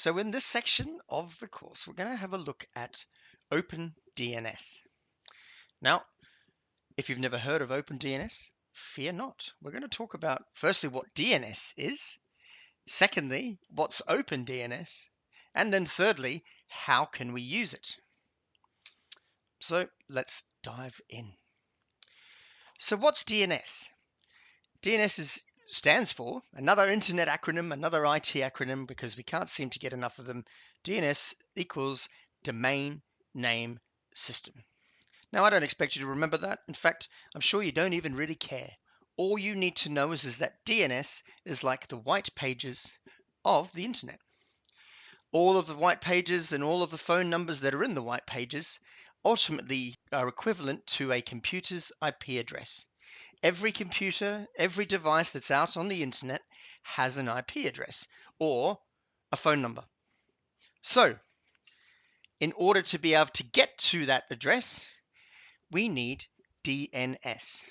So in this section of the course, we're going to have a look at OpenDNS. Now, if you've never heard of OpenDNS, fear not. We're going to talk about, firstly, what DNS is, secondly, what's OpenDNS, and then thirdly, how can we use it? So let's dive in. So what's DNS? DNS stands for another internet acronym, another IT acronym, because we can't seem to get enough of them. DNS equals Domain Name System. Now, I don't expect you to remember that. In fact, I'm sure you don't even really care. All you need to know is that DNS is like the white pages of the internet. All of the white pages and all of the phone numbers that are in the white pages ultimately are equivalent to a computer's IP address. Every computer, every device that's out on the internet has an IP address or a phone number. So, in order to be able to get to that address, we need DNS.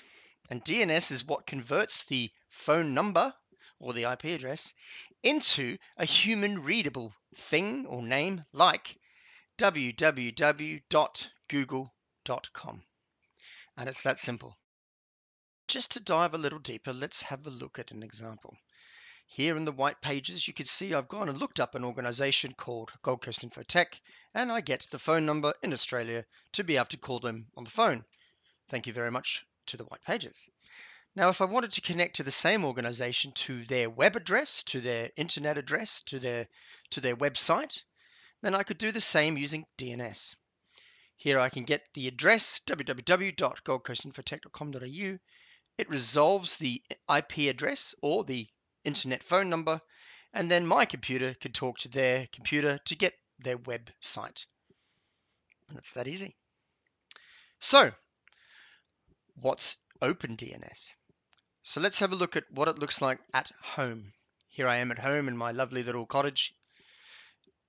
And DNS is what converts the phone number or the IP address into a human readable thing or name like www.google.com. And it's that simple. Just to dive a little deeper, let's have a look at an example. Here in the white pages, you can see I've gone and looked up an organization called Gold Coast Infotech, and I get the phone number in Australia to be able to call them on the phone. Thank you very much to the white pages. Now, if I wanted to connect to the same organization to their web address, to their internet address, to their website, then I could do the same using DNS. Here I can get the address www.goldcoastinfotech.com.au. It resolves the IP address or the internet phone number, and then my computer could talk to their computer to get their website. And it's that easy. So, what's OpenDNS? So let's have a look at what it looks like at home. Here I am at home in my lovely little cottage.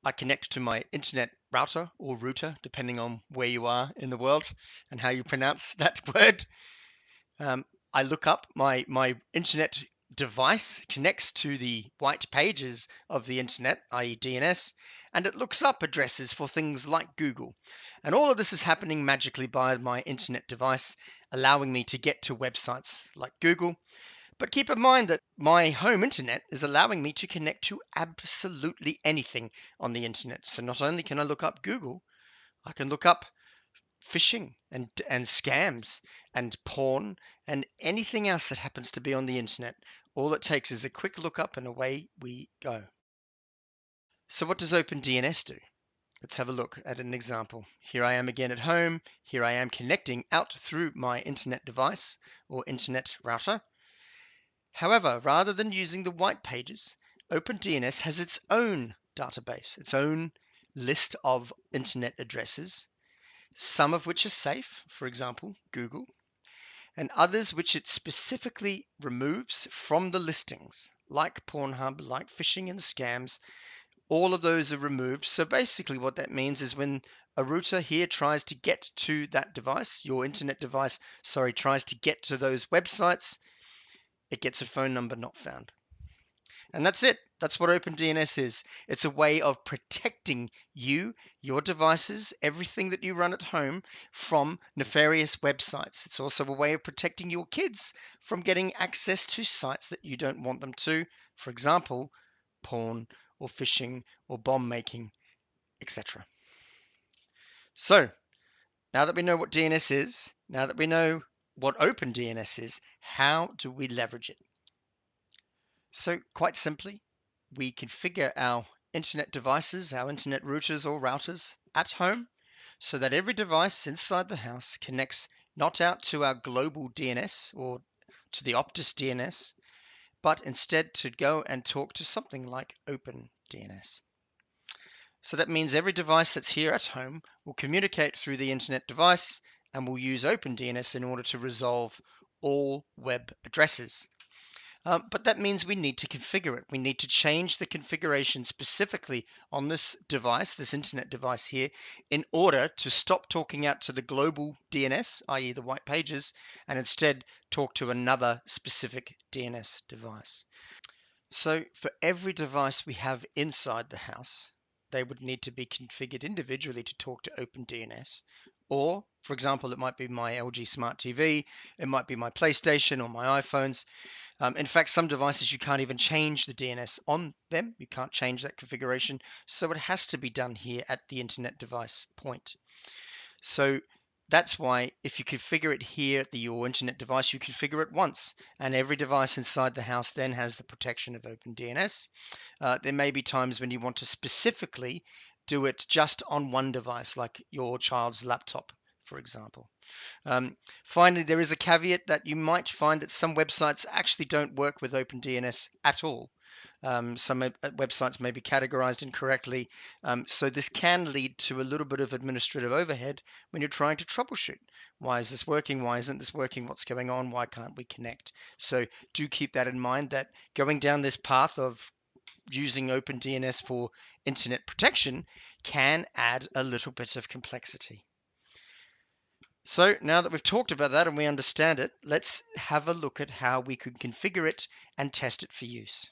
I connect to my internet router or router, depending on where you are in the world and how you pronounce that word. I look up my internet device connects to the white pages of the internet, i.e. DNS, and it looks up addresses for things like Google. And all of this is happening magically by my internet device, allowing me to get to websites like Google. But keep in mind that my home internet is allowing me to connect to absolutely anything on the internet. So not only can I look up Google, I can look up phishing and scams and porn and anything else that happens to be on the internet. All it takes is a quick look up and away we go. So what does OpenDNS do? Let's have a look at an example. Here I am again at home. Here I am connecting out through my internet device or internet router. However, rather than using the white pages, OpenDNS has its own database, its own list of internet addresses, some of which are safe, for example, Google, and others which it specifically removes from the listings, like Pornhub, like phishing and scams. All of those are removed. So basically what that means is when a router here tries to get to that device, your internet device, tries to get to those websites, it gets a phone number not found. And that's it. That's what OpenDNS is. It's a way of protecting you, your devices, everything that you run at home from nefarious websites. It's also a way of protecting your kids from getting access to sites that you don't want them to. For example, porn or phishing or bomb making, etc. So, now that we know what DNS is, now that we know what OpenDNS is, how do we leverage it? So quite simply, we configure our internet devices, our internet routers or routers at home so that every device inside the house connects not out to our global DNS or to the Optus DNS, but instead to go and talk to something like OpenDNS. So that means every device that's here at home will communicate through the internet device and will use OpenDNS in order to resolve all web addresses. But that means we need to configure it. We need to change the configuration specifically on this device, this internet device here, in order to stop talking out to the global DNS, i.e. the white pages, and instead talk to another specific DNS device. So for every device we have inside the house, they would need to be configured individually to talk to OpenDNS. Or, for example, it might be my LG Smart TV, it might be my PlayStation or my iPhones. In fact, some devices you can't even change the DNS on them. You can't change that configuration. So it has to be done here at the internet device point. So that's why if you configure it here at your internet device, you configure it once, and every device inside the house then has the protection of OpenDNS. There may be times when you want to specifically do it just on one device, like your child's laptop, for example. Finally, there is a caveat that you might find that some websites actually don't work with OpenDNS at all. Some websites may be categorized incorrectly. So this can lead to a little bit of administrative overhead when you're trying to troubleshoot. Why is this working? Why isn't this working? What's going on? Why can't we connect? So do keep that in mind, that going down this path of using OpenDNS for internet protection can add a little bit of complexity. So now that we've talked about that and we understand it, let's have a look at how we could configure it and test it for use.